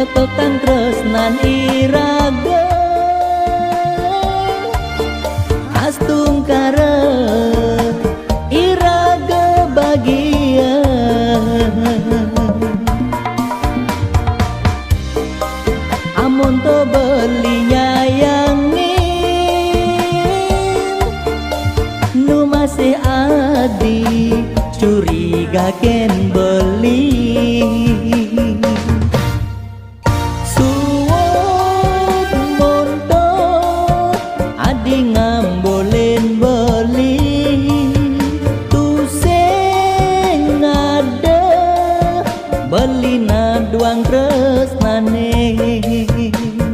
Tetotan tresnan iraga astungkara iraga bahagia. Amun to beli nyayangin nu masih adi curiga ken beli. Suwot monto adi ngambolin beli tuseng ada beli na duang tresnane.